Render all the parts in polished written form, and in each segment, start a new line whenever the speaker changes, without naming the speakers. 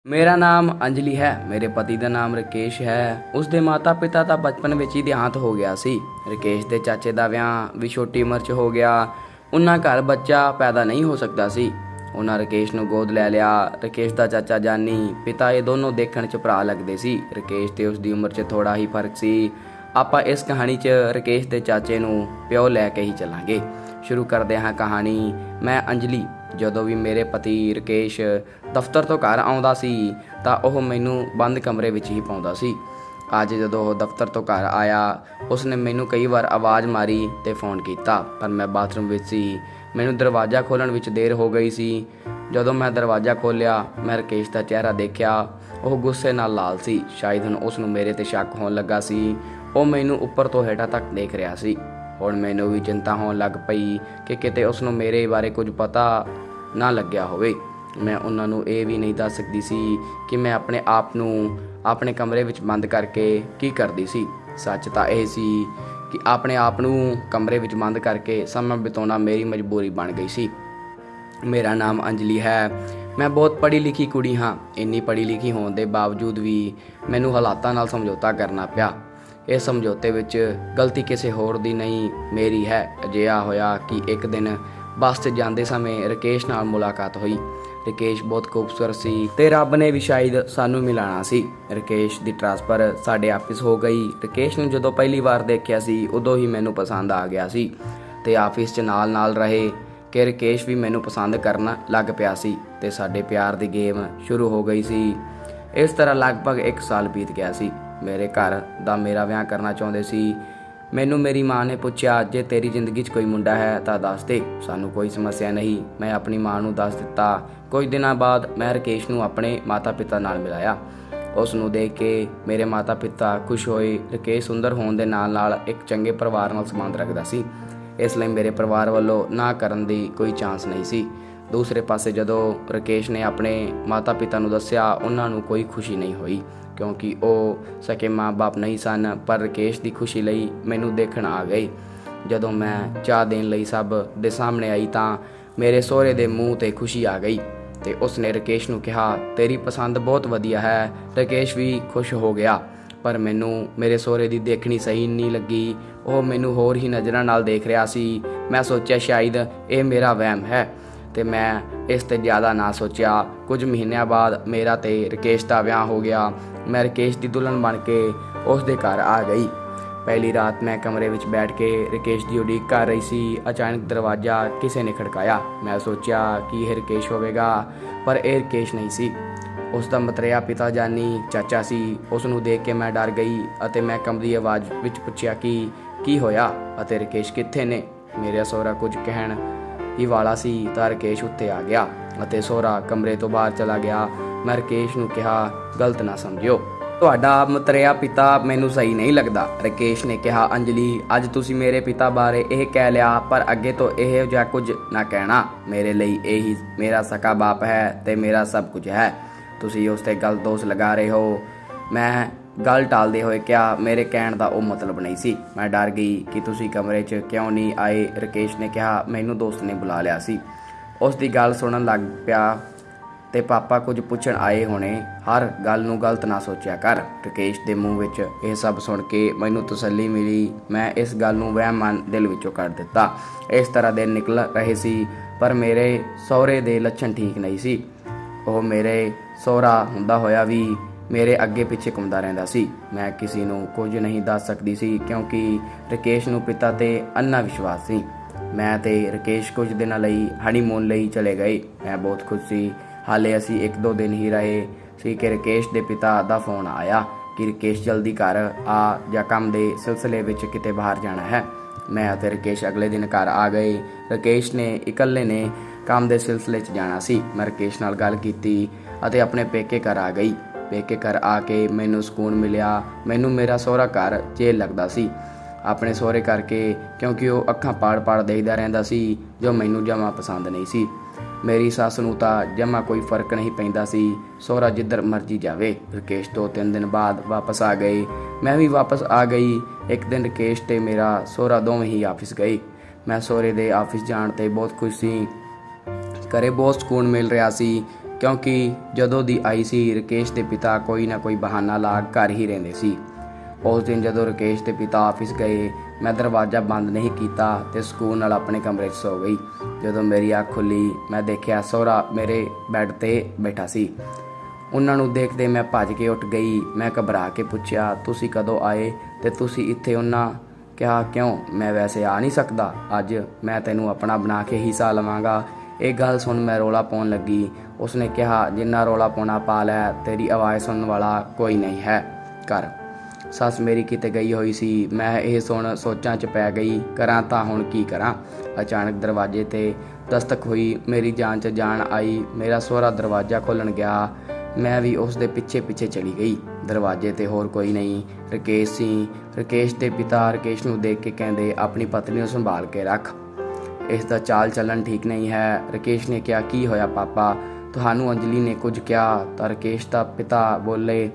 ਮੇਰਾ ਨਾਮ ਅੰਜਲੀ ਹੈ। ਮੇਰੇ ਪਤੀ ਦਾ ਨਾਮ ਰਕੇਸ਼ ਹੈ। ਉਸ ਦੇ ਮਾਤਾ ਪਿਤਾ ਦਾ ਬਚਪਨ ਵਿੱਚ ਹੀ ਦੇਹਾਂਤ ਹੋ ਗਿਆ ਸੀ। ਰਕੇਸ਼ ਦੇ ਚਾਚੇ ਦਾ ਵਿਆਹ ਵੀ ਛੋਟੀ ਉਮਰ 'ਚ ਹੋ ਗਿਆ। ਉਹਨਾਂ ਘਰ ਬੱਚਾ ਪੈਦਾ ਨਹੀਂ ਹੋ ਸਕਦਾ ਸੀ। ਉਹਨਾਂ ਰਕੇਸ਼ ਨੂੰ ਗੋਦ ਲੈ ਲਿਆ। ਰਕੇਸ਼ ਦਾ ਚਾਚਾ ਜਾਨੀ ਪਿਤਾ ਇਹ ਦੋਨੋਂ ਦੇਖਣ 'ਚ ਭਰਾ ਲੱਗਦੇ ਸੀ। ਰਕੇਸ਼ ਤੇ ਉਸ ਦੀ ਉਮਰ 'ਚ ਥੋੜਾ ਹੀ ਫਰਕ ਸੀ। ਆਪਾਂ ਇਸ ਕਹਾਣੀ 'ਚ ਰਕੇਸ਼ ਦੇ ਚਾਚੇ ਨੂੰ ਪਿਓ ਲੈ ਕੇ ਹੀ ਚੱਲਾਂਗੇ। ਸ਼ੁਰੂ ਕਰਦੇ ਹਾਂ ਕਹਾਣੀ। ਮੈਂ ਅੰਜਲੀ। ਜਦੋਂ ਵੀ ਮੇਰੇ ਪਤੀ ਰਕੇਸ਼ ਦਫ਼ਤਰ ਤੋਂ ਘਰ ਆਉਂਦਾ ਸੀ ਤਾਂ ਉਹ ਮੈਨੂੰ ਬੰਦ ਕਮਰੇ ਵਿੱਚ ਹੀ ਪਾਉਂਦਾ ਸੀ। ਅੱਜ ਜਦੋਂ ਉਹ ਦਫ਼ਤਰ ਤੋਂ ਘਰ ਆਇਆ, ਉਸਨੇ ਮੈਨੂੰ ਕਈ ਵਾਰ ਆਵਾਜ਼ ਮਾਰੀ ਤੇ ਫ਼ੋਨ ਕੀਤਾ, ਪਰ ਮੈਂ ਬਾਥਰੂਮ ਵਿੱਚ ਸੀ। ਮੈਨੂੰ ਦਰਵਾਜ਼ਾ ਖੋਲ੍ਹਣ ਵਿੱਚ ਦੇਰ ਹੋ ਗਈ ਸੀ। ਜਦੋਂ ਮੈਂ ਦਰਵਾਜ਼ਾ ਖੋਲ੍ਹਿਆ, ਮੈਂ ਰਕੇਸ਼ ਦਾ ਚਿਹਰਾ ਦੇਖਿਆ। ਉਹ ਗੁੱਸੇ ਨਾਲ ਲਾਲ ਸੀ। ਸ਼ਾਇਦ ਹੁਣ ਉਸ ਨੂੰ ਮੇਰੇ 'ਤੇ ਸ਼ੱਕ ਹੋਣ ਲੱਗਾ ਸੀ। ਉਹ ਮੈਨੂੰ ਉੱਪਰ ਤੋਂ ਹੇਠਾਂ ਤੱਕ ਦੇਖ ਰਿਹਾ ਸੀ। ਹੁਣ ਮੈਨੂੰ ਵੀ ਚਿੰਤਾ ਹੋਣ ਲੱਗ ਪਈ ਕਿ ਕਿਤੇ ਉਸ ਨੂੰ ਮੇਰੇ ਬਾਰੇ ਕੁਝ ਪਤਾ ਨਾ ਲੱਗਿਆ ਹੋਵੇ। ਮੈਂ ਉਹਨਾਂ ਨੂੰ ਇਹ ਵੀ ਨਹੀਂ ਦੱਸ ਸਕਦੀ ਸੀ ਕਿ ਮੈਂ ਆਪਣੇ ਆਪ ਨੂੰ ਆਪਣੇ ਕਮਰੇ ਵਿੱਚ ਬੰਦ ਕਰਕੇ ਕੀ ਕਰਦੀ ਸੀ। ਸੱਚ ਤਾਂ ਇਹ ਸੀ ਕਿ ਆਪਣੇ ਆਪ ਨੂੰ ਕਮਰੇ ਵਿੱਚ ਬੰਦ ਕਰਕੇ ਸਮਾਂ ਬਿਤਾਉਣਾ ਮੇਰੀ ਮਜਬੂਰੀ ਬਣ ਗਈ ਸੀ। ਮੇਰਾ ਨਾਮ ਅੰਜਲੀ ਹੈ। ਮੈਂ ਬਹੁਤ ਪੜ੍ਹੀ ਲਿਖੀ ਕੁੜੀ ਹਾਂ। ਇੰਨੀ ਪੜ੍ਹੀ ਲਿਖੀ ਹੋਣ ਦੇ ਬਾਵਜੂਦ ਵੀ ਮੈਨੂੰ ਹਾਲਾਤਾਂ ਨਾਲ ਸਮਝੌਤਾ ਕਰਨਾ ਪਿਆ। ਇਸ ਸਮਝੌਤੇ ਵਿੱਚ ਗਲਤੀ ਕਿਸੇ ਹੋਰ ਦੀ ਨਹੀਂ, ਮੇਰੀ ਹੈ। ਅਜਿਹਾ ਹੋਇਆ ਕਿ ਇੱਕ ਦਿਨ ਬੱਸ 'ਚ ਜਾਂਦੇ ਸਮੇਂ ਰਕੇਸ਼ ਨਾਲ ਮੁਲਾਕਾਤ ਹੋਈ। ਰਕੇਸ਼ ਬਹੁਤ ਖੂਬਸੂਰਤ ਸੀ ਤੇ ਰੱਬ ਨੇ ਵੀ ਸ਼ਾਇਦ ਸਾਨੂੰ ਮਿਲਾਣਾ ਸੀ। ਰਕੇਸ਼ ਦੀ ਟ੍ਰਾਂਸਫਰ ਸਾਡੇ ਆਫਿਸ ਹੋ ਗਈ। ਰਕੇਸ਼ ਨੂੰ ਜਦੋਂ ਪਹਿਲੀ ਵਾਰ ਦੇਖਿਆ ਸੀ, ਉਦੋਂ ਹੀ ਮੈਨੂੰ ਪਸੰਦ ਆ ਗਿਆ ਸੀ ਤੇ ਆਫਿਸ 'ਚ ਨਾਲ ਰਹੇ ਕਿ ਰਕੇਸ਼ ਵੀ ਮੈਨੂੰ ਪਸੰਦ ਕਰਨ ਲੱਗ ਪਿਆ ਸੀ ਤੇ ਸਾਡੇ ਪਿਆਰ ਦੀ ਗੇਮ ਸ਼ੁਰੂ ਹੋ ਗਈ ਸੀ। ਇਸ ਤਰ੍ਹਾਂ ਲਗਭਗ 1 ਸਾਲ ਬੀਤ ਗਿਆ ਸੀ। ਮੇਰੇ ਘਰ ਦਾ ਮੇਰਾ ਵਿਆਹ ਕਰਨਾ ਚਾਹੁੰਦੇ ਸੀ। ਮੈਨੂੰ ਮੇਰੀ ਮਾਂ ਨੇ ਪੁੱਛਿਆ, ਜੇ ਤੇਰੀ ਜ਼ਿੰਦਗੀ 'ਚ ਕੋਈ ਮੁੰਡਾ ਹੈ ਤਾਂ ਦੱਸ ਦੇ, ਸਾਨੂੰ ਕੋਈ ਸਮੱਸਿਆ ਨਹੀਂ। ਮੈਂ ਆਪਣੀ ਮਾਂ ਨੂੰ ਦੱਸ ਦਿੱਤਾ। ਕੁਝ ਦਿਨਾਂ ਬਾਅਦ ਮੈਂ ਰਕੇਸ਼ ਨੂੰ ਆਪਣੇ ਮਾਤਾ ਪਿਤਾ ਨਾਲ ਮਿਲਾਇਆ। ਉਸ ਨੂੰ ਦੇਖ ਕੇ ਮੇਰੇ ਮਾਤਾ ਪਿਤਾ ਖੁਸ਼ ਹੋਏ। ਰਕੇਸ਼ ਸੁੰਦਰ ਹੋਣ ਦੇ ਨਾਲ ਇੱਕ ਚੰਗੇ ਪਰਿਵਾਰ ਨਾਲ ਸੰਬੰਧ ਰੱਖਦਾ ਸੀ, ਇਸ ਲਈ ਮੇਰੇ ਪਰਿਵਾਰ ਵੱਲੋਂ ਨਾ ਕਰਨ ਦੀ ਕੋਈ ਚਾਂਸ ਨਹੀਂ ਸੀ। ਦੂਸਰੇ ਪਾਸੇ ਜਦੋਂ ਰਕੇਸ਼ ਨੇ ਆਪਣੇ ਮਾਤਾ ਪਿਤਾ ਨੂੰ ਦੱਸਿਆ, ਉਹਨਾਂ ਨੂੰ ਕੋਈ ਖੁਸ਼ੀ ਨਹੀਂ ਹੋਈ ਕਿਉਂਕਿ ਉਹ ਸਕੇ ਮਾਂ-ਬਾਪ ਨਹੀਂ ਸਨ। ਪਰ ਰਕੇਸ਼ ਦੀ ਖੁਸ਼ੀ ਲਈ ਮੈਨੂੰ ਦੇਖਣ ਆ ਗਏ। ਜਦੋਂ ਮੈਂ ਚਾਹ ਦੇਣ ਲਈ ਸਭ ਦੇ ਸਾਹਮਣੇ ਆਈ ਤਾਂ ਮੇਰੇ ਸਹੁਰੇ ਦੇ ਮੂੰਹ 'ਤੇ ਖੁਸ਼ੀ ਆ ਗਈ ਤੇ ਉਸਨੇ ਰਕੇਸ਼ ਨੂੰ ਕਿਹਾ, ਤੇਰੀ ਪਸੰਦ ਬਹੁਤ ਵਧੀਆ ਹੈ। ਰਕੇਸ਼ ਵੀ ਖੁਸ਼ ਹੋ ਗਿਆ, ਪਰ ਮੈਨੂੰ ਮੇਰੇ ਸਹੁਰੇ ਦੀ ਦੇਖਣੀ ਸਹੀ ਨਹੀਂ ਲੱਗੀ। ਉਹ ਮੈਨੂੰ ਹੋਰ ਹੀ ਨਜ਼ਰਾਂ ਨਾਲ ਦੇਖ ਰਿਹਾ ਸੀ। ਮੈਂ ਸੋਚਿਆ ਸ਼ਾਇਦ ਇਹ ਮੇਰਾ ਵਹਿਮ ਹੈ ਤੇ ਮੈਂ ਇਸ 'ਤੇ ਜ਼ਿਆਦਾ ਨਾ ਸੋਚਿਆ। ਕੁਝ ਮਹੀਨਿਆਂ ਬਾਅਦ ਮੇਰਾ ਤੇ ਰਕੇਸ਼ ਦਾ ਵਿਆਹ ਹੋ ਗਿਆ। ਮੈਂ ਰਕੇਸ਼ ਦੀ ਦੁਲਹਨ ਬਣ ਕੇ ਉਸ ਦੇ ਘਰ ਆ ਗਈ। ਪਹਿਲੀ ਰਾਤ ਮੈਂ ਕਮਰੇ ਵਿੱਚ ਬੈਠ ਕੇ ਰਕੇਸ਼ ਦੀ ਉਡੀਕ ਕਰ ਰਹੀ ਸੀ। ਅਚਾਨਕ ਦਰਵਾਜ਼ਾ ਕਿਸੇ ਨੇ ਖੜਕਾਇਆ। ਮੈਂ ਸੋਚਿਆ ਕਿ ਇਹ ਰਕੇਸ਼ ਹੋਵੇਗਾ, ਪਰ ਇਹ ਰਕੇਸ਼ ਨਹੀਂ ਸੀ। ਉਸ ਦਾ ਮਤਰੇਆ ਪਿਤਾ ਜਾਨੀ ਚਾਚਾ ਸੀ। ਉਸ ਨੂੰ ਦੇਖ ਕੇ ਮੈਂ ਡਰ ਗਈ ਅਤੇ ਮੈਂ ਕੰਬਦੀ ਆਵਾਜ਼ ਵਿੱਚ ਪੁੱਛਿਆ ਕਿ ਕੀ ਹੋਇਆ ਅਤੇ ਰਕੇਸ਼ ਕਿੱਥੇ ਨੇ। ਮੇਰਾ ਸਹੁਰਾ ਕੁਝ ਕਹਿਣ ਹੀ ਵਾਲਾ ਸੀ ਤਾਂ ਰਕੇਸ਼ ਉੱਤੇ ਆ ਗਿਆ ਅਤੇ ਸਹੁਰਾ ਕਮਰੇ ਤੋਂ ਬਾਹਰ ਚਲਾ ਗਿਆ। ਮੈਂ ਰਕੇਸ਼ ਨੂੰ ਕਿਹਾ, ਗਲਤ ਨਾ ਸਮਝਿਓ, ਤੁਹਾਡਾ ਮਤਰੇਆ ਪਿਤਾ ਮੈਨੂੰ ਸਹੀ ਨਹੀਂ ਲੱਗਦਾ। ਰਕੇਸ਼ ਨੇ ਕਿਹਾ, ਅੰਜਲੀ, ਅੱਜ ਤੁਸੀਂ ਮੇਰੇ ਪਿਤਾ ਬਾਰੇ ਇਹ ਕਹਿ ਲਿਆ, ਪਰ ਅੱਗੇ ਤੋਂ ਇਹੋ ਜਿਹਾ ਕੁਝ ਨਾ ਕਹਿਣਾ। ਮੇਰੇ ਲਈ ਇਹੀ ਮੇਰਾ ਸਕਾ ਬਾਪ ਹੈ ਤੇ ਮੇਰਾ ਸਭ ਕੁਝ ਹੈ। ਤੁਸੀਂ ਉਸ 'ਤੇ ਗਲਤ ਦੋਸ਼ ਲਗਾ ਰਹੇ ਹੋ। ਮੈਂ ਗੱਲ ਟਾਲਦੇ ਹੋਏ ਕਿਹਾ, ਮੇਰੇ ਕਹਿਣ ਦਾ ਉਹ ਮਤਲਬ ਨਹੀਂ ਸੀ। ਮੈਂ ਡਰ ਗਈ ਕਿ ਤੁਸੀਂ ਕਮਰੇ 'ਚ ਕਿਉਂ ਨਹੀਂ ਆਏ। ਰਕੇਸ਼ ਨੇ ਕਿਹਾ, ਮੈਨੂੰ ਦੋਸਤ ਨੇ ਬੁਲਾ ਲਿਆ ਸੀ। ਉਸ ਦੀ ਗੱਲ ਸੁਣਨ ਲੱਗ ਪਿਆ ਤੇ ਪਾਪਾ ਕੁਝ ਪੁੱਛਣ ਆਏ ਹੋਣੇ। ਹਰ ਗੱਲ ਨੂੰ ਗਲਤ ਨਾ ਸੋਚਿਆ ਕਰ। ਰਕੇਸ਼ ਦੇ ਮੂੰਹ ਵਿੱਚ ਇਹ ਸਭ ਸੁਣ ਕੇ ਮੈਨੂੰ ਤਸੱਲੀ ਮਿਲੀ। ਮੈਂ ਇਸ ਗੱਲ ਨੂੰ ਵਹਿਮ ਦਿਲ ਵਿੱਚੋਂ ਕੱਢ ਦਿੱਤਾ। ਇਸ ਤਰ੍ਹਾਂ ਦਿਨ ਨਿਕਲ ਰਹੇ ਸੀ, ਪਰ ਮੇਰੇ ਸਹੁਰੇ ਦੇ ਲੱਛਣ ਠੀਕ ਨਹੀਂ ਸੀ। ਉਹ ਮੇਰੇ ਸਹੁਰਾ ਹੁੰਦਾ ਹੋਇਆ ਵੀ ਮੇਰੇ ਅੱਗੇ ਪਿੱਛੇ ਘੁੰਮਦਾ ਰਹਿੰਦਾ ਸੀ। ਮੈਂ ਕਿਸੇ ਨੂੰ ਕੁਝ ਨਹੀਂ ਦੱਸ ਸਕਦੀ ਸੀ ਕਿਉਂਕਿ ਰਕੇਸ਼ ਨੂੰ ਪਿਤਾ 'ਤੇ ਅੰਨਾ ਵਿਸ਼ਵਾਸ ਸੀ। ਮੈਂ ਤੇ ਰਕੇਸ਼ ਕੁਝ ਦਿਨਾਂ ਲਈ ਹਨੀਮੂਨ ਲਈ ਚਲੇ ਗਏ। ਮੈਂ ਬਹੁਤ ਖੁਸ਼ ਸੀ। ਹਾਲੇ ਅਸੀਂ 1-2 ਦਿਨ ਹੀ ਰਹੇ ਸੀ ਕਿ ਰਕੇਸ਼ ਦੇ ਪਿਤਾ ਦਾ ਫੋਨ ਆਇਆ ਕਿ ਰਕੇਸ਼ ਜਲਦੀ ਘਰ ਆ ਜਾਂ ਕੰਮ ਦੇ ਸਿਲਸਿਲੇ ਵਿੱਚ ਕਿਤੇ ਬਾਹਰ ਜਾਣਾ ਹੈ। ਮੈਂ ਅਤੇ ਰਕੇਸ਼ ਅਗਲੇ ਦਿਨ ਘਰ ਆ ਗਏ। ਰਕੇਸ਼ ਨੇ ਇਕੱਲੇ ਨੇ ਕੰਮ ਦੇ ਸਿਲਸਿਲੇ 'ਚ ਜਾਣਾ ਸੀ। ਮੈਂ ਰਕੇਸ਼ ਨਾਲ ਗੱਲ ਕੀਤੀ ਅਤੇ ਆਪਣੇ ਪੇਕੇ ਘਰ ਆ ਗਈ। ਪੇਕੇ ਘਰ ਆ ਕੇ ਮੈਨੂੰ ਸਕੂਨ ਮਿਲਿਆ। ਮੈਨੂੰ ਮੇਰਾ ਸਹੁਰਾ ਘਰ ਜੇਲ੍ਹ ਲੱਗਦਾ ਸੀ ਆਪਣੇ ਸਹੁਰੇ ਕਰਕੇ, ਕਿਉਂਕਿ ਉਹ ਅੱਖਾਂ ਪਾੜ ਦੇਖਦਾ ਰਹਿੰਦਾ ਸੀ, ਜੋ ਮੈਨੂੰ ਜਮਾਂ ਪਸੰਦ ਨਹੀਂ ਸੀ। ਮੇਰੀ ਸੱਸ ਨੂੰ ਤਾਂ ਜਮਾਂ ਕੋਈ ਫਰਕ ਨਹੀਂ ਪੈਂਦਾ ਸੀ। ਸਹੁਰਾ ਜਿੱਧਰ ਮਰਜ਼ੀ ਜਾਵੇ। ਰਕੇਸ਼ 2-3 ਦਿਨ ਬਾਅਦ ਵਾਪਸ ਆ ਗਏ। ਮੈਂ ਵੀ ਵਾਪਸ ਆ ਗਈ। ਇੱਕ ਦਿਨ ਰਕੇਸ਼ ਤੇ ਮੇਰਾ ਸਹੁਰਾ ਦੋਵੇਂ ਹੀ ਆਫਿਸ ਗਏ। ਮੈਂ ਸਹੁਰੇ ਦੇ ਆਫਿਸ ਜਾਣ 'ਤੇ ਬਹੁਤ ਖੁਸ਼ ਸੀ। ਘਰੇ ਬਹੁਤ ਸਕੂਨ ਮਿਲ ਰਿਹਾ ਸੀ। ਕਿਉਂਕਿ ਜਦੋਂ ਦੀ ਆਈ ਸੀ ਰਕੇਸ਼ ਦੇ ਪਿਤਾ ਕੋਈ ਨਾ ਕੋਈ ਬਹਾਨਾ ਲਾ ਘਰ ਹੀ ਰਹਿੰਦੇ ਸੀ। ਉਸ ਦਿਨ ਜਦੋਂ ਰਕੇਸ਼ ਦੇ ਪਿਤਾ ਆਫਿਸ ਗਏ, ਮੈਂ ਦਰਵਾਜ਼ਾ ਬੰਦ ਨਹੀਂ ਕੀਤਾ ਤੇ ਸਕੂਨ ਨਾਲ ਆਪਣੇ ਕਮਰੇ 'ਚ ਸੌ ਗਈ। ਜਦੋਂ ਮੇਰੀ ਅੱਖ ਖੁੱਲੀ, ਮੈਂ ਦੇਖਿਆ ਸਹੁਰਾ ਮੇਰੇ ਬੈੱਡ ਤੇ ਬੈਠਾ ਸੀ। ਉਹਨਾਂ ਨੂੰ ਦੇਖਦੇ ਮੈਂ ਭੱਜ ਕੇ ਉੱਠ ਗਈ। ਮੈਂ ਘਬਰਾ ਕੇ ਪੁੱਛਿਆ, ਤੁਸੀਂ ਕਦੋਂ ਆਏ ਤੇ ਤੁਸੀਂ ਇੱਥੇ? ਉਹਨਾਂ ਕਿਹਾ, ਕਿਉਂ, ਮੈਂ ਵੈਸੇ ਆ ਨਹੀਂ ਸਕਦਾ, ਅੱਜ ਮੈਂ ਤੈਨੂੰ ਆਪਣਾ ਬਣਾ ਕੇ ਹੀ ਸਾਹ ਲਵਾਂਗਾ। ਇਹ ਗੱਲ ਸੁਣ ਮੈਂ ਰੌਲਾ ਪਾਉਣ ਲੱਗੀ। ਉਸਨੇ ਕਿਹਾ, ਜਿੰਨਾ ਰੌਲਾ ਪਾਉਣਾ ਪਾ ਲੈ, ਤੇਰੀ ਆਵਾਜ਼ ਸੁਣਨ ਵਾਲਾ ਕੋਈ ਨਹੀਂ ਹੈ ਘਰ। ਸੱਸ ਮੇਰੀ ਕਿਤੇ ਗਈ ਹੋਈ ਸੀ। ਮੈਂ ਇਹ ਸੁਣ ਸੋਚਾਂ 'ਚ ਪੈ ਗਈ, ਕਰਾਂ ਤਾਂ ਹੁਣ ਕੀ ਕਰਾਂ। ਅਚਾਨਕ ਦਰਵਾਜ਼ੇ ਤੇ ਦਸਤਕ ਹੋਈ। ਮੇਰੀ ਜਾਨ 'ਚ ਜਾਨ ਆਈ। ਮੇਰਾ ਸਹੁਰਾ ਦਰਵਾਜ਼ਾ ਖੋਲ੍ਹਣ ਗਿਆ। ਮੈਂ ਵੀ ਉਸ ਦੇ ਪਿੱਛੇ ਪਿੱਛੇ ਚਲੀ ਗਈ। ਦਰਵਾਜ਼ੇ ਤੇ ਹੋਰ ਕੋਈ ਨਹੀਂ, ਰਕੇਸ਼ ਸੀ। ਰਕੇਸ਼ ਦੇ ਪਿਤਾ ਰਕੇਸ਼ ਨੂੰ ਦੇਖ ਕੇ ਕਹਿੰਦੇ, ਆਪਣੀ ਪਤਨੀ ਨੂੰ ਸੰਭਾਲ ਕੇ ਰੱਖ, ਇਸ ਦਾ ਚਾਲ ਚੱਲਣ ਠੀਕ ਨਹੀਂ ਹੈ। ਰਕੇਸ਼ ਨੇ ਕਿਹਾ, ਕੀ ਹੋਇਆ ਪਾਪਾ, ਤੁਹਾਨੂੰ ਅੰਜਲੀ ਨੇ ਕੁਝ ਕਿਹਾ? ਤਾਂ ਰਕੇਸ਼ ਦਾ ਪਿਤਾ ਬੋਲੇ,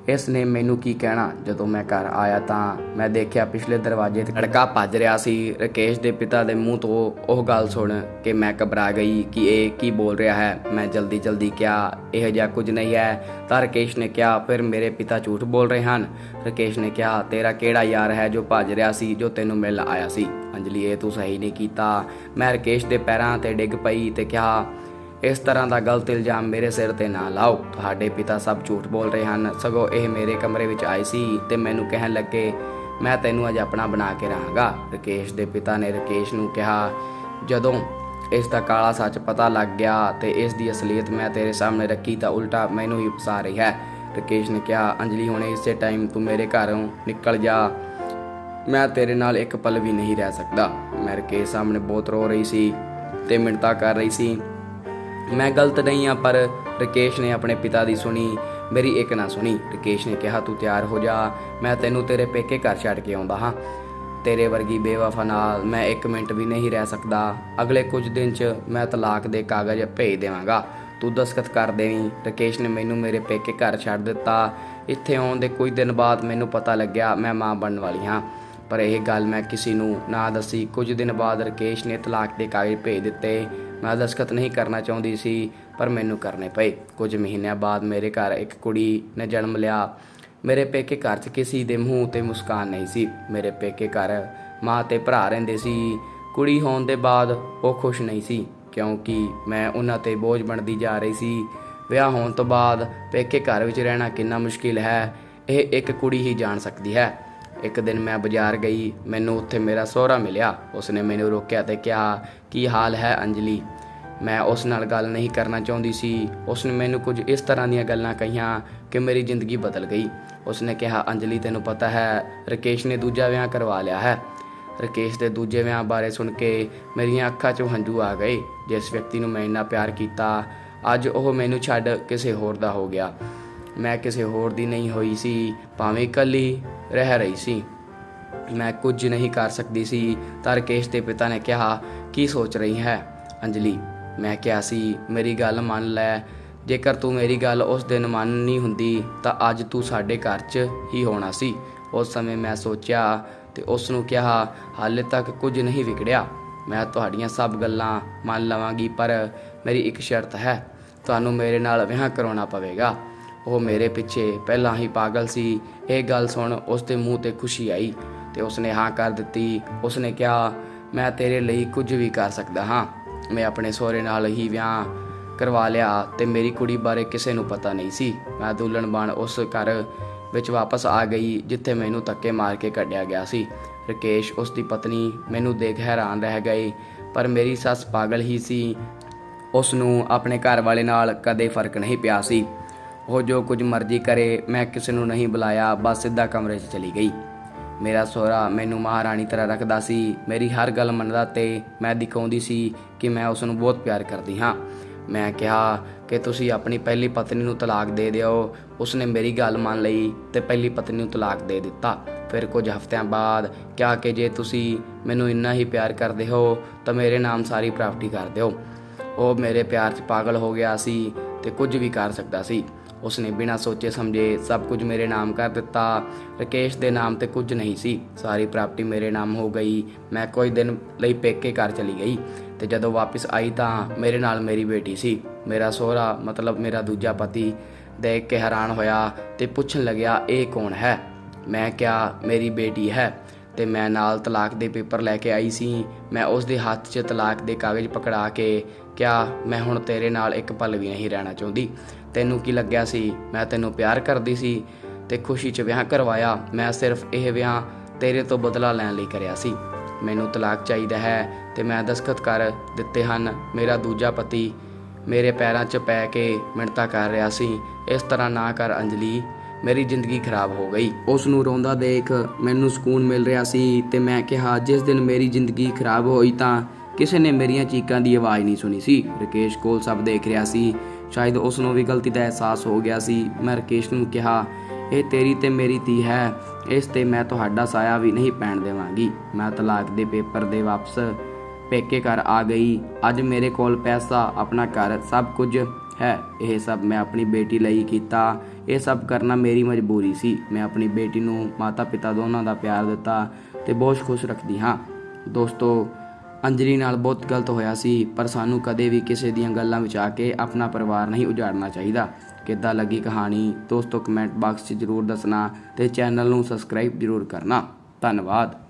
ਇਸ ਨੇ ਮੈਨੂੰ ਕੀ ਕਹਿਣਾ। ਜਦੋਂ ਮੈਂ ਘਰ ਆਇਆ ਤਾਂ ਮੈਂ ਦੇਖਿਆ ਪਿਛਲੇ ਦਰਵਾਜ਼ੇ ਤੇ ਲੜਕਾ ਭੱਜ ਰਿਹਾ ਸੀ। ਰਕੇਸ਼ ਦੇ ਪਿਤਾ ਦੇ ਮੂੰਹ ਤੋਂ ਉਹ ਗੱਲ ਸੁਣ ਕੇ ਮੈਂ ਘਬਰਾ ਗਈ ਕਿ ਇਹ ਕੀ ਬੋਲ ਰਿਹਾ ਹੈ। ਮੈਂ ਜਲਦੀ ਕਿਹਾ, ਇਹੋ ਜਿਹਾ ਕੁਝ ਨਹੀਂ ਹੈ। ਤਾਂ ਰਕੇਸ਼ ਨੇ ਕਿਹਾ, ਫਿਰ ਮੇਰੇ ਪਿਤਾ ਝੂਠ ਬੋਲ ਰਹੇ ਹਨ। ਰਕੇਸ਼ ਨੇ ਕਿਹਾ, ਤੇਰਾ ਕਿਹੜਾ ਯਾਰ ਹੈ ਜੋ ਭੱਜ ਰਿਹਾ ਸੀ, ਜੋ ਤੈਨੂੰ ਮਿਲ ਆਇਆ ਸੀ? ਅੰਜਲੀ, ਇਹ ਤੂੰ ਸਹੀ ਨਹੀਂ ਕੀਤਾ। ਮੈਂ ਰਕੇਸ਼ ਦੇ ਪੈਰਾਂ ਤੇ ਡਿੱਗ ਪਈ ਤੇ ਕਿਹਾ, ਇਸ ਤਰ੍ਹਾਂ ਦਾ ਗਲਤ ਇਲਜ਼ਾਮ ਮੇਰੇ ਸਿਰ ਤੇ ਨਾ ਲਾਓ। ਤੁਹਾਡੇ ਪਿਤਾ ਸਭ ਝੂਠ ਬੋਲ ਰਹੇ ਹਨ। ਸਗੋਂ ਇਹ ਮੇਰੇ ਕਮਰੇ ਵਿੱਚ ਆਏ ਸੀ ਤੇ ਮੈਨੂੰ ਕਹਿਣ ਲੱਗੇ, ਮੈਂ ਤੈਨੂੰ ਅੱਜ ਆਪਣਾ ਬਣਾ ਕੇ ਰਹਾਂਗਾ। ਰਕੇਸ਼ ਦੇ ਪਿਤਾ ਨੇ ਰਕੇਸ਼ ਨੂੰ ਕਿਹਾ, ਜਦੋਂ ਇਸ ਦਾ ਕਾਲਾ ਸੱਚ ਪਤਾ ਲੱਗ ਗਿਆ ਤੇ ਇਸ ਦੀ ਅਸਲੀਅਤ ਮੈਂ ਤੇਰੇ ਸਾਹਮਣੇ ਰੱਖੀ ਤਾਂ ਉਲਟਾ ਮੈਨੂੰ ਹੀ ਫਸਾ ਰਹੀ ਹੈ। ਰਕੇਸ਼ ਨੇ ਕਿਹਾ, ਅੰਜਲੀ, ਹੁਣ ਇਸੇ ਟਾਈਮ ਤੂੰ ਮੇਰੇ ਘਰੋਂ ਨਿਕਲ ਜਾ, ਮੈਂ ਤੇਰੇ ਨਾਲ ਇੱਕ ਪਲ ਵੀ ਨਹੀਂ ਰਹਿ ਸਕਦਾ। ਮੈਂ ਰਕੇਸ਼ ਸਾਹਮਣੇ ਬਹੁਤ ਰੋ ਰਹੀ ਸੀ ਤੇ ਮਿੰਨਤਾਂ ਕਰ ਰਹੀ ਸੀ। ਮੈਂ ਗਲਤ ਨਹੀਂ ਹਾਂ, ਪਰ ਰਕੇਸ਼ ਨੇ ਆਪਣੇ ਪਿਤਾ ਦੀ ਸੁਣੀ, ਮੇਰੀ ਇੱਕ ਨਾ ਸੁਣੀ। ਰਕੇਸ਼ ਨੇ ਕਿਹਾ, ਤੂੰ ਤਿਆਰ ਹੋ ਜਾ, ਮੈਂ ਤੈਨੂੰ ਤੇਰੇ ਪੇਕੇ ਘਰ ਛੱਡ ਕੇ ਆਉਂਦਾ ਹਾਂ। ਤੇਰੇ ਵਰਗੀ ਬੇਵਫਾ ਨਾਲ ਮੈਂ ਇੱਕ ਮਿੰਟ ਵੀ ਨਹੀਂ ਰਹਿ ਸਕਦਾ। ਅਗਲੇ ਕੁਝ ਦਿਨ 'ਚ ਮੈਂ ਤਲਾਕ ਦੇ ਕਾਗਜ਼ ਭੇਜ ਦੇਵਾਂਗਾ, ਤੂੰ ਦਸਤਖਤ ਕਰ ਦੇਵੀਂ। ਰਕੇਸ਼ ਨੇ ਮੈਨੂੰ ਮੇਰੇ ਪੇਕੇ ਘਰ ਛੱਡ ਦਿੱਤਾ। ਇੱਥੇ ਆਉਣ ਦੇ ਕੁਝ ਦਿਨ ਬਾਅਦ ਮੈਨੂੰ ਪਤਾ ਲੱਗਿਆ ਮੈਂ ਮਾਂ ਬਣਨ ਵਾਲੀ ਹਾਂ, ਪਰ ਇਹ ਗੱਲ ਮੈਂ ਕਿਸੇ ਨੂੰ ਨਾ ਦੱਸੀ। ਕੁਝ ਦਿਨ ਬਾਅਦ ਰਕੇਸ਼ ਨੇ ਤਲਾਕ ਦੇ ਕਾਗਜ਼ ਭੇਜ ਦਿੱਤੇ। ਮੈਂ ਦਸਤਖਤ ਨਹੀਂ ਕਰਨਾ ਚਾਹੁੰਦੀ ਸੀ, ਪਰ ਮੈਨੂੰ ਕਰਨੇ ਪਏ। ਕੁਝ ਮਹੀਨਿਆਂ ਬਾਅਦ ਮੇਰੇ ਘਰ ਇੱਕ ਕੁੜੀ ਨੇ ਜਨਮ ਲਿਆ। ਮੇਰੇ ਪੇਕੇ ਘਰ 'ਚ ਕਿਸੇ ਦੇ ਮੂੰਹ ਤੇ ਮੁਸਕਾਨ ਨਹੀਂ ਸੀ। ਮੇਰੇ ਪੇਕੇ ਘਰ ਮਾਂ ਤੇ ਭਰਾ ਰਹਿੰਦੇ ਸੀ। ਕੁੜੀ ਹੋਣ ਦੇ ਬਾਅਦ ਉਹ ਖੁਸ਼ ਨਹੀਂ ਸੀ, ਕਿਉਂਕਿ ਮੈਂ ਉਹਨਾਂ ਤੇ ਬੋਝ ਬਣਦੀ ਜਾ ਰਹੀ ਸੀ। ਵਿਆਹ ਹੋਣ ਤੋਂ ਬਾਅਦ ਪੇਕੇ ਘਰ ਵਿੱਚ ਰਹਿਣਾ ਕਿੰਨਾ ਮੁਸ਼ਕਿਲ ਹੈ, ਇਹ ਇੱਕ ਕੁੜੀ ਹੀ ਜਾਣ ਸਕਦੀ ਹੈ। ਇੱਕ ਦਿਨ ਮੈਂ ਬਾਜ਼ਾਰ ਗਈ, ਮੈਨੂੰ ਉੱਥੇ ਮੇਰਾ ਸਹੁਰਾ ਮਿਲਿਆ। ਉਸਨੇ ਮੈਨੂੰ ਰੋਕਿਆ ਤੇ ਕਿਹਾ, ਕੀ ਹਾਲ ਹੈ ਅੰਜਲੀ? ਮੈਂ ਉਸ ਨਾਲ ਗੱਲ ਨਹੀਂ ਕਰਨਾ ਚਾਹੁੰਦੀ ਸੀ। ਉਸਨੇ ਮੈਨੂੰ ਕੁਝ ਇਸ ਤਰ੍ਹਾਂ ਦੀਆਂ ਗੱਲਾਂ ਕਹੀਆਂ ਕਿ ਮੇਰੀ ਜ਼ਿੰਦਗੀ ਬਦਲ ਗਈ। ਉਸਨੇ ਕਿਹਾ, ਅੰਜਲੀ, ਤੈਨੂੰ ਪਤਾ ਹੈ ਰਕੇਸ਼ ਨੇ ਦੂਜਾ ਵਿਆਹ ਕਰਵਾ ਲਿਆ ਹੈ। ਰਕੇਸ਼ ਦੇ ਦੂਜੇ ਵਿਆਹ ਬਾਰੇ ਸੁਣ ਕੇ ਮੇਰੀਆਂ ਅੱਖਾਂ 'ਚੋਂ ਹੰਝੂ ਆ ਗਏ। ਜਿਸ ਵਿਅਕਤੀ ਨੂੰ ਮੈਂ ਇੰਨਾ ਪਿਆਰ ਕੀਤਾ, ਅੱਜ ਉਹ ਮੈਨੂੰ ਛੱਡ ਕਿਸੇ ਹੋਰ ਦਾ ਹੋ ਗਿਆ। ਮੈਂ ਕਿਸੇ ਹੋਰ ਦੀ ਨਹੀਂ ਹੋਈ ਸੀ, ਭਾਵੇਂ ਇਕੱਲੀ ਰਹਿ ਰਹੀ ਸੀ। ਮੈਂ ਕੁਝ ਨਹੀਂ ਕਰ ਸਕਦੀ ਸੀ। ਤਾਂ ਰਕੇਸ਼ ਦੇ ਪਿਤਾ ਨੇ ਕਿਹਾ, ਕੀ ਸੋਚ ਰਹੀ ਹੈ ਅੰਜਲੀ? ਮੈਂ ਕਿਹਾ ਸੀ, ਮੇਰੀ ਗੱਲ ਮੰਨ ਲੈ। ਜੇਕਰ ਤੂੰ ਮੇਰੀ ਗੱਲ ਉਸ ਦਿਨ ਮੰਨਣੀ ਹੁੰਦੀ ਤਾਂ ਅੱਜ ਤੂੰ ਸਾਡੇ ਘਰ 'ਚ ਹੀ ਹੋਣਾ ਸੀ। ਉਸ ਸਮੇਂ ਮੈਂ ਸੋਚਿਆ ਤੇ ਉਸ ਨੂੰ ਕਿਹਾ, ਹਾਲੇ ਤੱਕ ਕੁਝ ਨਹੀਂ ਵਿਗੜਿਆ, ਮੈਂ ਤੁਹਾਡੀਆਂ ਸਭ ਗੱਲਾਂ ਮੰਨ ਲਵਾਂਗੀ, ਪਰ ਮੇਰੀ ਇੱਕ ਸ਼ਰਤ ਹੈ, ਤੁਹਾਨੂੰ ਮੇਰੇ ਨਾਲ ਵਿਆਹ ਕਰਾਉਣਾ ਪਵੇਗਾ। ਉਹ ਮੇਰੇ ਪਿੱਛੇ ਪਹਿਲਾਂ ਹੀ ਪਾਗਲ ਸੀ। ਇਹ ਗੱਲ ਸੁਣ ਉਸ ਦੇ ਮੂੰਹ ਤੇ ਖੁਸ਼ੀ ਆਈ ਤੇ ਉਸਨੇ ਹਾਂ ਕਰ ਦਿੱਤੀ। ਉਸਨੇ ਕਿਹਾ, ਮੈਂ ਤੇਰੇ ਲਈ ਕੁਝ ਵੀ ਕਰ ਸਕਦਾ ਹਾਂ। ਮੈਂ ਆਪਣੇ ਸਹੁਰੇ ਨਾਲ ਹੀ ਵਿਆਹ ਕਰਵਾ ਲਿਆ ਤੇ ਮੇਰੀ ਕੁੜੀ ਬਾਰੇ ਕਿਸੇ ਨੂੰ ਪਤਾ ਨਹੀਂ ਸੀ। ਮੈਂ ਦੁਲਹਨ ਬਣ ਉਸ ਘਰ ਵਿੱਚ ਵਾਪਸ ਆ ਗਈ ਜਿੱਥੇ ਮੈਨੂੰ ਧੱਕੇ ਮਾਰ ਕੇ ਕੱਢਿਆ ਗਿਆ ਸੀ। ਰਕੇਸ਼, ਉਸ ਦੀ ਪਤਨੀ ਮੈਨੂੰ ਦੇਖ ਹੈਰਾਨ ਰਹਿ ਗਏ, ਪਰ ਮੇਰੀ ਸੱਸ ਪਾਗਲ ਹੀ ਸੀ। ਉਸ ਨੂੰ ਆਪਣੇ ਘਰ ਵਾਲੇ ਨਾਲ ਕਦੇ ਫਰਕ ਨਹੀਂ ਪਿਆ ਸੀ। ਉਹ ਜੋ ਕੁਝ ਮਰਜ਼ੀ ਕਰੇ, ਮੈਂ ਕਿਸੇ ਨੂੰ ਨਹੀਂ ਬੁਲਾਇਆ, ਬਸ ਸਿੱਧਾ ਕਮਰੇ 'ਚ ਚਲੀ ਗਈ। ਮੇਰਾ ਸਹੁਰਾ ਮੈਨੂੰ ਮਹਾਰਾਣੀ ਤਰ੍ਹਾਂ ਰੱਖਦਾ ਸੀ, ਮੇਰੀ ਹਰ ਗੱਲ ਮੰਨਦਾ ਤੇ ਮੈਂ ਦਿਖਾਉਂਦੀ ਸੀ ਕਿ ਮੈਂ ਉਸ ਨੂੰ ਬਹੁਤ ਪਿਆਰ ਕਰਦੀ ਹਾਂ। ਮੈਂ ਕਿਹਾ ਕਿ ਤੁਸੀਂ ਆਪਣੀ ਪਹਿਲੀ ਪਤਨੀ ਨੂੰ ਤਲਾਕ ਦੇ ਦਿਓ। ਉਸਨੇ ਮੇਰੀ ਗੱਲ ਮੰਨ ਲਈ ਤੇ ਪਹਿਲੀ ਪਤਨੀ ਨੂੰ ਤਲਾਕ ਦੇ ਦਿੱਤਾ। ਫਿਰ ਕੁਝ ਹਫ਼ਤਿਆਂ ਬਾਅਦ ਕਿਹਾ ਕਿ ਜੇ ਤੁਸੀਂ ਮੈਨੂੰ ਇੰਨਾ ਹੀ ਪਿਆਰ ਕਰਦੇ ਹੋ ਤਾਂ ਮੇਰੇ ਨਾਮ ਸਾਰੀ ਪ੍ਰਾਪਰਟੀ ਕਰ ਦਿਓ। ਉਹ ਮੇਰੇ ਪਿਆਰ 'ਚ ਪਾਗਲ ਹੋ ਗਿਆ ਸੀ ਤੇ ਕੁਝ ਵੀ ਕਰ ਸਕਦਾ ਸੀ। ਉਸਨੇ ਬਿਨਾਂ ਸੋਚੇ ਸਮਝੇ ਸਭ ਕੁਝ ਮੇਰੇ ਨਾਮ ਕਰ ਦਿੱਤਾ। ਰਕੇਸ਼ ਦੇ ਨਾਮ ਤੇ ਕੁਝ ਨਹੀਂ ਸੀ, ਸਾਰੀ ਪ੍ਰਾਪਰਟੀ ਮੇਰੇ ਨਾਮ ਹੋ ਗਈ। ਮੈਂ ਕੁਝ ਦਿਨ ਲਈ ਪੇਕੇ ਘਰ ਚਲੀ ਗਈ ਤੇ ਜਦੋਂ ਵਾਪਸ ਆਈ ਤਾਂ ਮੇਰੇ ਨਾਲ ਮੇਰੀ ਬੇਟੀ ਸੀ। ਮੇਰਾ ਸਹੁਰਾ ਮਤਲਬ ਮੇਰਾ ਦੂਜਾ ਪਤੀ ਦੇਖ ਕੇ ਹੈਰਾਨ ਹੋਇਆ ਤੇ ਪੁੱਛਣ ਲੱਗਿਆ ਇਹ ਕੌਣ ਹੈ। ਮੈਂ ਕਿਹਾ ਮੇਰੀ ਬੇਟੀ ਹੈ ਤੇ ਮੈਂ ਨਾਲ ਤਲਾਕ ਦੇ ਪੇਪਰ ਲੈ ਕੇ ਆਈ ਸੀ। ਮੈਂ ਉਸ ਦੇ ਹੱਥ 'ਚ ਤਲਾਕ ਦੇ ਕਾਗਜ਼ ਪਕੜਾ ਕੇ ਕਿਹਾ ਮੈਂ ਹੁਣ ਤੇਰੇ ਨਾਲ ਇੱਕ ਪਲ ਵੀ ਨਹੀਂ ਰਹਿਣਾ ਚਾਹੁੰਦੀ। ਤੈਨੂੰ ਕੀ ਲੱਗਿਆ ਸੀ ਮੈਂ ਤੈਨੂੰ ਪਿਆਰ ਕਰਦੀ ਸੀ ਤੇ ਖੁਸ਼ੀ 'ਚ ਵਿਆਹ ਕਰਵਾਇਆ। ਮੈਂ ਸਿਰਫ ਇਹ ਵਿਆਹ ਤੇਰੇ ਤੋਂ ਬਦਲਾ ਲੈਣ ਲਈ ਕਰਿਆ ਸੀ। ਮੈਨੂੰ ਤਲਾਕ ਚਾਹੀਦਾ ਹੈ ਤੇ ਮੈਂ ਦਸਤਖਤ ਕਰ ਦਿੱਤੇ ਹਨ। ਮੇਰਾ ਦੂਜਾ ਪਤੀ ਮੇਰੇ ਪੈਰਾਂ 'ਚ ਪੈ ਕੇ ਮਿੰਨਤਾਂ ਕਰ ਰਿਹਾ ਸੀ, ਇਸ ਤਰ੍ਹਾਂ ਨਾ ਕਰ ਅੰਜਲੀ, ਮੇਰੀ ਜ਼ਿੰਦਗੀ ਖਰਾਬ ਹੋ ਗਈ। ਉਸ ਨੂੰ ਰੋਂਦਾ ਦੇਖ ਮੈਨੂੰ ਸਕੂਨ ਮਿਲ ਰਿਹਾ ਸੀ ਤੇ ਮੈਂ ਕਿਹਾ ਜਿਸ ਦਿਨ ਮੇਰੀ ਜ਼ਿੰਦਗੀ ਖਰਾਬ ਹੋਈ ਤਾਂ ਕਿਸੇ ਨੇ ਮੇਰੀਆਂ ਚੀਕਾਂ ਦੀ ਆਵਾਜ਼ ਨਹੀਂ ਸੁਣੀ ਸੀ। ਰਕੇਸ਼ ਕੋਲ ਸਭ ਦੇਖ ਰਿਹਾ ਸੀ, ਸ਼ਾਇਦ ਉਸ ਨੂੰ ਵੀ ਗਲਤੀ ਦਾ ਅਹਿਸਾਸ ਹੋ ਗਿਆ ਸੀ। ਮੈਂ ਰਕੇਸ਼ ਨੂੰ ਕਿਹਾ ਇਹ ਤੇਰੀ ਤੇ ਮੇਰੀ ਧੀ ਹੈ, ਇਸ ਤੇ ਮੈਂ ਤੁਹਾਡਾ ਸਾਇਆ ਵੀ ਨਹੀਂ ਪੈਣ ਦੇਵਾਂਗੀ। ਮੈਂ ਤਲਾਕ ਦੇ ਪੇਪਰ ਦੇ ਵਾਪਸ ਪੇਕੇ ਘਰ ਆ ਗਈ। ਅੱਜ ਮੇਰੇ ਕੋਲ ਪੈਸਾ, ਆਪਣਾ ਘਰ, ਸਭ ਕੁਝ ਹੈ। ਇਹ ਸਭ ਮੈਂ ਆਪਣੀ ਬੇਟੀ ਲਈ ਕੀਤਾ। ਇਹ ਸਭ ਕਰਨਾ ਮੇਰੀ ਮਜਬੂਰੀ ਸੀ। ਮੈਂ ਆਪਣੀ ਬੇਟੀ ਨੂੰ ਮਾਤਾ ਪਿਤਾ ਦੋਨਾਂ ਦਾ ਪਿਆਰ ਦਿੱਤਾ ਤੇ ਬਹੁਤ ਖੁਸ਼ ਰੱਖਦੀ ਹਾਂ। ਦੋਸਤੋ, ਅੰਜਲੀ ਨਾਲ ਬਹੁਤ ਗਲਤ ਹੋਇਆ ਸੀ, ਪਰ ਸਾਨੂੰ ਕਦੇ ਵੀ ਕਿਸੇ ਦੀਆਂ ਗੱਲਾਂ ਵਿੱਚ ਆ ਕੇ ਆਪਣਾ ਪਰਿਵਾਰ ਨਹੀਂ ਉਜਾੜਨਾ ਚਾਹੀਦਾ। ਕਿੱਦਾਂ ਲੱਗੀ ਕਹਾਣੀ ਦੋਸਤੋ ਕਮੈਂਟ ਬਾਕਸ 'ਚ ਜ਼ਰੂਰ ਦੱਸਣਾ ਤੇ ਚੈਨਲ ਨੂੰ ਸਬਸਕ੍ਰਾਈਬ ਜ਼ਰੂਰ ਕਰਨਾ। ਧੰਨਵਾਦ।